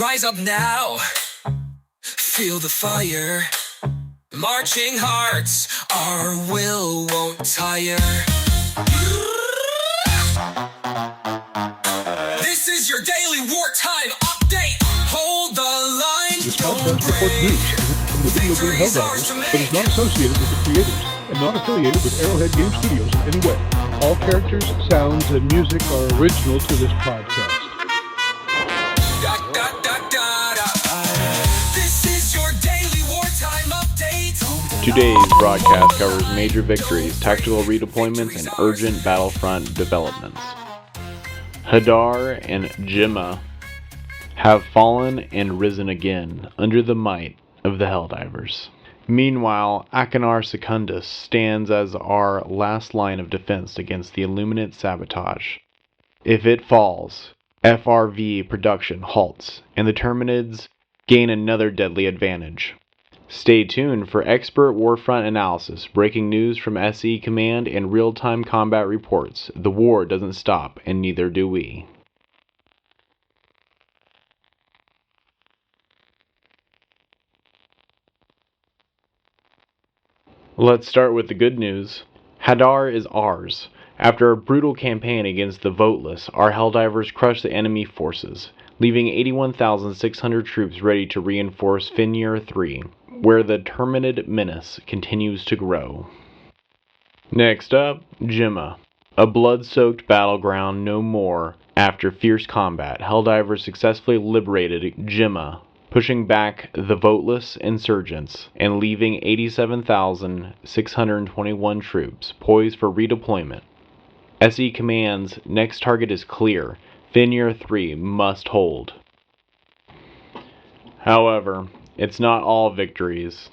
Rise up now, feel the fire. Marching hearts, our will won't tire. This is your daily wartime update. Hold the line. This podcast reports news from the video game Helldivers, but is not associated with the creators and not affiliated with Arrowhead Game Studios in any way. All characters, sounds, and music are original to this podcast. This is your daily wartime update. Today's broadcast covers major victories, tactical redeployments, and urgent battlefront developments. Hadar and Gemma have fallen and risen again under the might of the Helldivers. Meanwhile, Achernar Secundus stands as our last line of defense against the Illuminate sabotage. If it falls, FRV production halts, and the Terminids gain another deadly advantage. Stay tuned for expert warfront analysis, breaking news from SE Command, and real-time combat reports. The war doesn't stop, and neither do we. Let's start with the good news. Hadar is ours. After a brutal campaign against the voteless, our Helldivers crushed the enemy forces, leaving 81,600 troops ready to reinforce Fenrir III, where the Terminid menace continues to grow. Next up, Gemma. A blood-soaked battleground no more. After fierce combat, Helldivers successfully liberated Gemma, pushing back the voteless insurgents and leaving 87,621 troops poised for redeployment. SE Command's next target is clear. Fenrir III must hold. However, it's not all victories.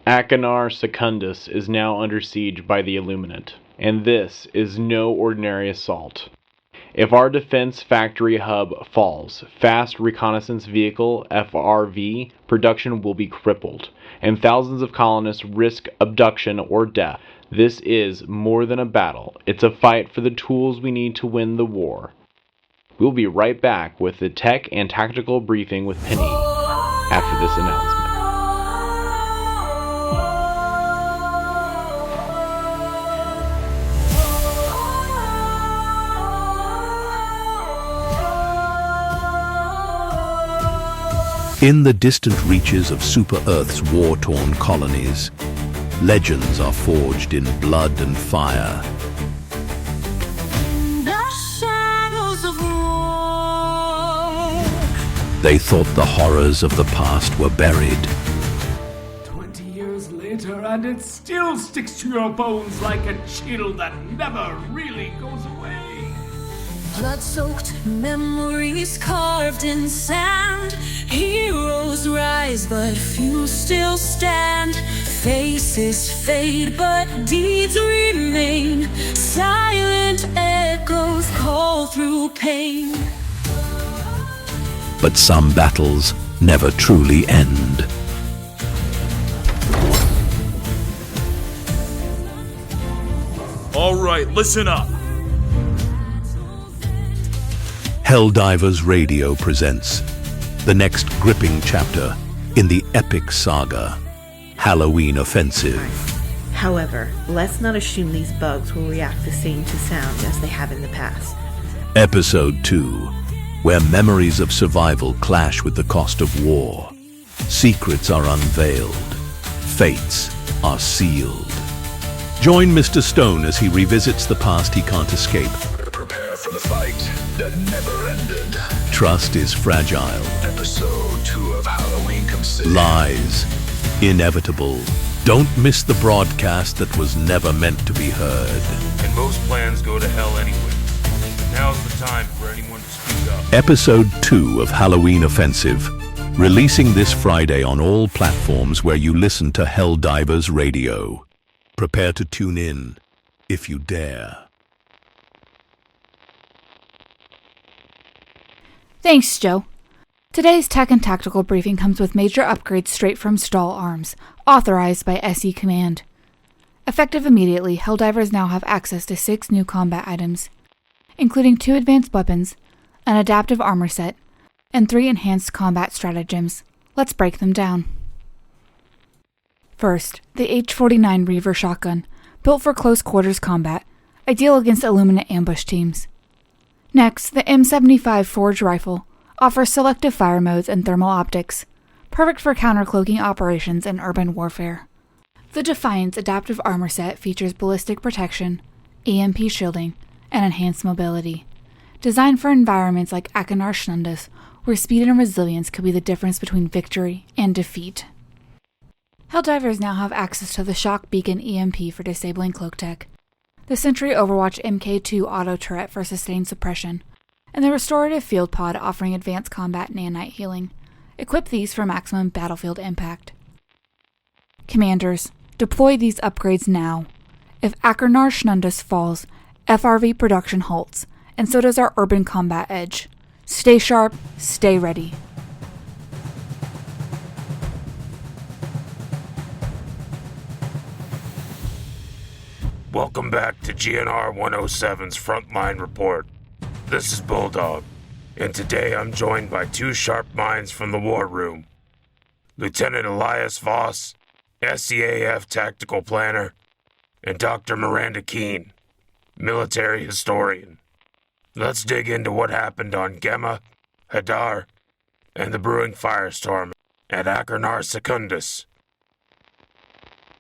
Achernar Secundus is now under siege by the Illuminate, and this is no ordinary assault. If our defense factory hub falls, fast reconnaissance vehicle FRV production will be crippled, and thousands of colonists risk abduction or death. This is more than a battle. It's a fight for the tools we need to win the war. We'll be right back with the Tech and Tactical Briefing with Penny after this announcement. In the distant reaches of Super Earth's war-torn colonies, legends are forged in blood and fire. The shadows of war. They thought the horrors of the past were buried. 20 years later, and it still sticks to your bones like a chill that never really goes away. Blood-soaked memories carved in sand. Heroes rise, but few still stand. Faces fade, but deeds remain. Silent echoes call through pain. But some battles never truly end. All right, listen up. Helldivers Radio presents the next gripping chapter in the epic saga, Halloween Offensive. However, let's not assume these bugs will react the same to sound as they have in the past. Episode 2, where memories of survival clash with the cost of war. Secrets are unveiled. Fates are sealed. Join Mr. Stone as he revisits the past he can't escape. Prepare for the fight that never ended. Trust is fragile. Episode 2 of Halloween Considered. Lies inevitable. Don't miss the broadcast that was never meant to be heard. And most plans go to hell anyway. Now's the time for anyone to speak up. Episode 2 of Halloween Offensive, releasing this Friday on all platforms where you listen to Helldivers Radio. Prepare to tune in, if you dare. Thanks, Joe. Today's Tech and Tactical Briefing comes with major upgrades straight from Stall Arms, authorized by SE Command. Effective immediately, Helldivers now have access to 6 new combat items, including 2 advanced weapons, an adaptive armor set, and 3 enhanced combat stratagems. Let's break them down. First, the H-49 Reaver shotgun, built for close quarters combat, ideal against Illuminate ambush teams. Next, the M75 Forge rifle offers selective fire modes and thermal optics, perfect for countercloaking operations in urban warfare. The Defiance adaptive armor set features ballistic protection, EMP shielding, and enhanced mobility, designed for environments like Achernar Secundus, where speed and resilience could be the difference between victory and defeat. Helldivers now have access to the Shock Beacon EMP for disabling cloak tech, the Sentry Overwatch MK2 auto turret for sustained suppression, and the Restorative Field Pod offering advanced combat nanite healing. Equip these for maximum battlefield impact. Commanders, deploy these upgrades now. If Achernar Secundus falls, FRV production halts, and so does our urban combat edge. Stay sharp, stay ready. Welcome back to GNR 107's Frontline Report. This is Bulldog, and today I'm joined by 2 sharp minds from the war room. Lieutenant Elias Voss, SEAF Tactical Planner, and Dr. Miranda Keene, military historian. Let's dig into what happened on Gemma, Hadar, and the brewing firestorm at Achernar Secundus.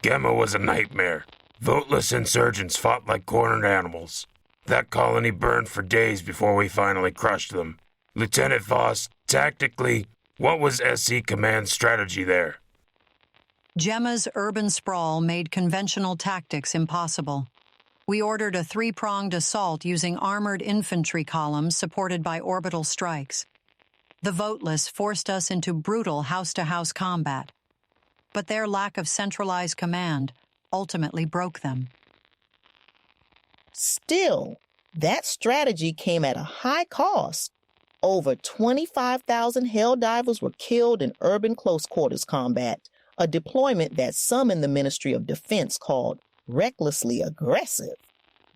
Gemma was a nightmare. Voteless insurgents fought like cornered animals. That colony burned for days before we finally crushed them. Lieutenant Voss, tactically, what was SC Command's strategy there? Gemma's urban sprawl made conventional tactics impossible. We ordered a 3-pronged assault using armored infantry columns supported by orbital strikes. The Voteless forced us into brutal house-to-house combat, but their lack of centralized command ultimately broke them. Still, that strategy came at a high cost. Over 25,000 Helldivers were killed in urban close quarters combat, a deployment that some in the Ministry of Defense called recklessly aggressive.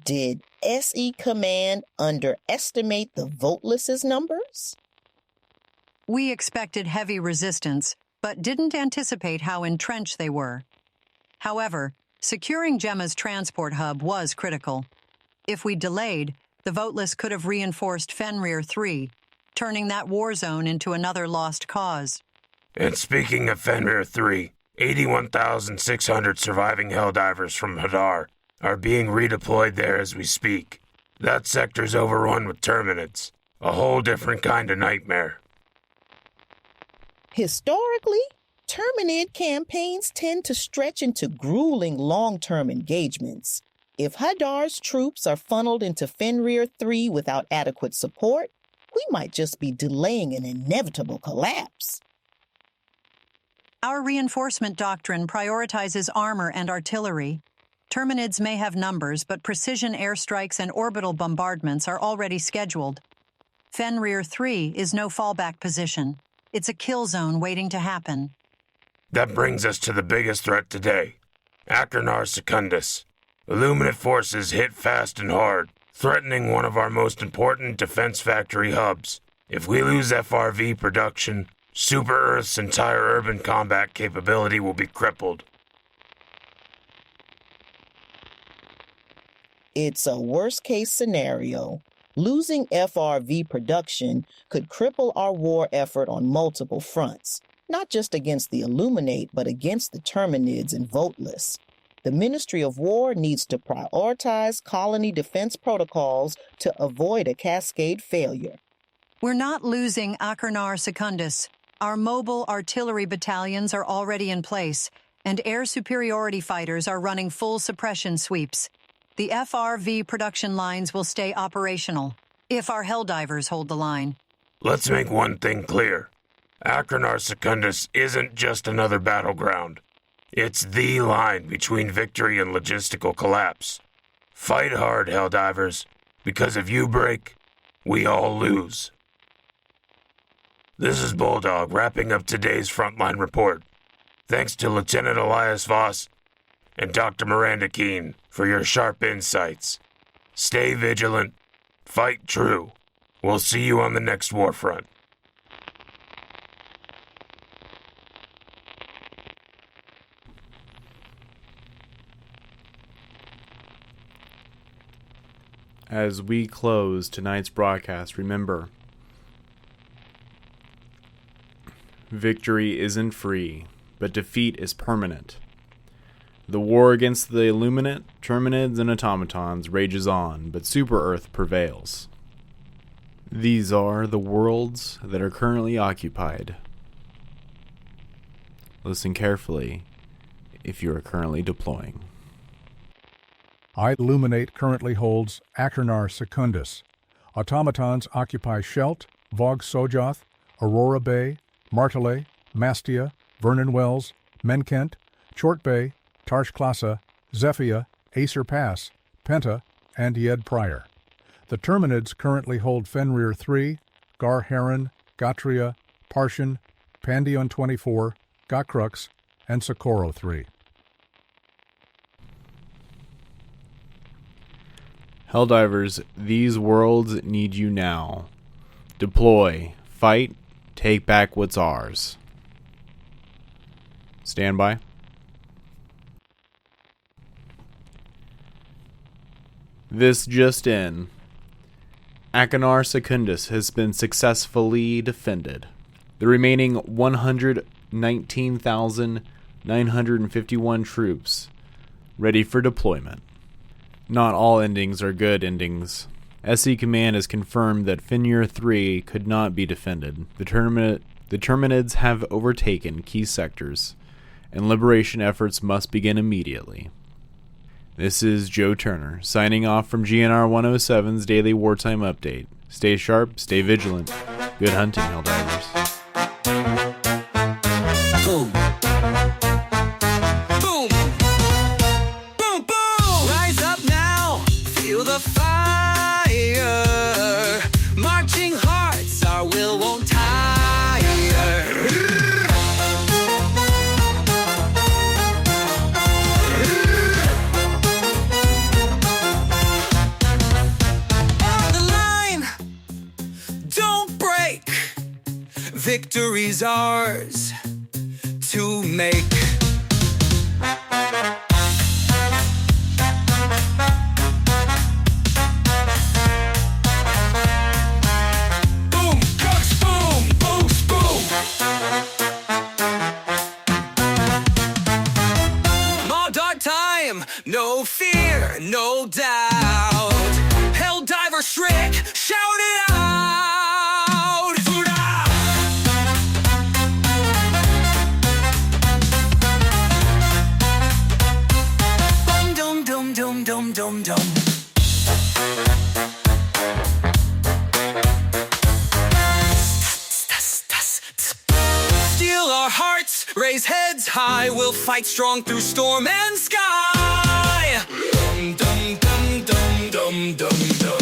Did SE Command underestimate the Voteless' numbers? We expected heavy resistance, but didn't anticipate how entrenched they were. However, securing Gemma's transport hub was critical. If we delayed, the Voteless could have reinforced Fenrir III, turning that war zone into another lost cause. And speaking of Fenrir III, 81,600 surviving Helldivers from Hadar are being redeployed there as we speak. That sector's overrun with Terminids, a whole different kind of nightmare. Historically, Terminid campaigns tend to stretch into grueling long-term engagements. If Hadar's troops are funneled into Fenrir III without adequate support, we might just be delaying an inevitable collapse. Our reinforcement doctrine prioritizes armor and artillery. Terminids may have numbers, but precision airstrikes and orbital bombardments are already scheduled. Fenrir III is no fallback position. It's a kill zone waiting to happen. That brings us to the biggest threat today, Achernar Secundus. Illuminate forces hit fast and hard, threatening one of our most important defense factory hubs. If we lose FRV production, Super Earth's entire urban combat capability will be crippled. It's a worst-case scenario. Losing FRV production could cripple our war effort on multiple fronts, not just against the Illuminate, but against the Terminids and Voteless. The Ministry of War needs to prioritize colony defense protocols to avoid a cascade failure. We're not losing Achernar Secundus. Our mobile artillery battalions are already in place, and air superiority fighters are running full suppression sweeps. The FRV production lines will stay operational, if our Helldivers hold the line. Let's make one thing clear. Achernar Secundus isn't just another battleground. It's the line between victory and logistical collapse. Fight hard, Helldivers, because if you break, we all lose. This is Bulldog wrapping up today's Frontline Report. Thanks to Lieutenant Elias Voss and Dr. Miranda Keene for your sharp insights. Stay vigilant, fight true. We'll see you on the next warfront. As we close tonight's broadcast, remember, victory isn't free, but defeat is permanent. The war against the Illuminate, Terminids, and automatons rages on, but Super Earth prevails. These are the worlds that are currently occupied. Listen carefully if you are currently deploying. Illuminate currently holds Achernar Secundus. Automatons occupy Shelt, Vog Sojoth, Aurora Bay, Martele, Mastia, Vernon Wells, Menkent, Chort Bay, Tarsh Klasa, Zephia, Acer Pass, Penta, and Yed Prior. The Terminids currently hold Fenrir III, Gar Heron, Gatria, Parshan, Pandion 24, Gakrux, and Socorro III. Helldivers, these worlds need you now. Deploy, fight, take back what's ours. Stand by. This just in. Achernar Secundus has been successfully defended. The remaining 119,951 troops ready for deployment. Not all endings are good endings. SE Command has confirmed that Fenrir III could not be defended. The Terminids have overtaken key sectors, and liberation efforts must begin immediately. This is Joe Turner, signing off from GNR 107's Daily Wartime Update. Stay sharp, stay vigilant. Good hunting, Helldivers. Boom. Boom. Boom, boom. Rise up now. Feel the fire. Marching hearts, our will won't tire. Victories ours to make. Boom, cuts, boom, boost, boom. More dark time, no fear, no doubt. Helldiver shriek, shout it out. Dum dum dum. Steal our hearts, raise heads high. We'll fight strong through storm and sky. Dum dum dum dum dum dum dum.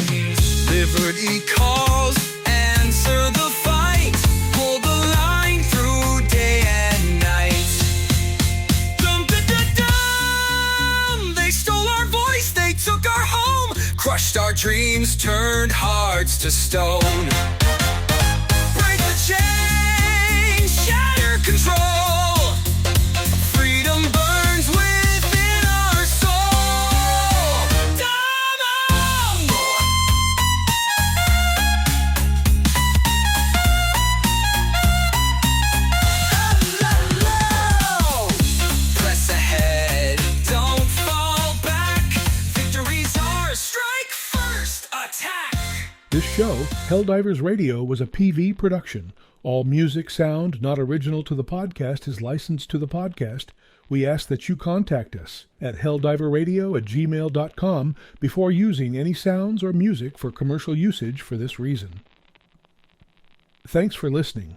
Liberty calls, answer the fight. Hold the line through day and night. Dum dum dum dum. They stole our voice, they took our home. Crushed our dreams, turned hearts to stone. Break the chains, shatter control. Freedom burns within our soul. Damo! Press ahead, don't fall back. Victories ours, strike first, attack. This show, Helldivers Radio, was a PV production. All music, sound not original to the podcast is licensed to the podcast. We ask that you contact us at helldiverradio@gmail.com before using any sounds or music for commercial usage for this reason. Thanks for listening.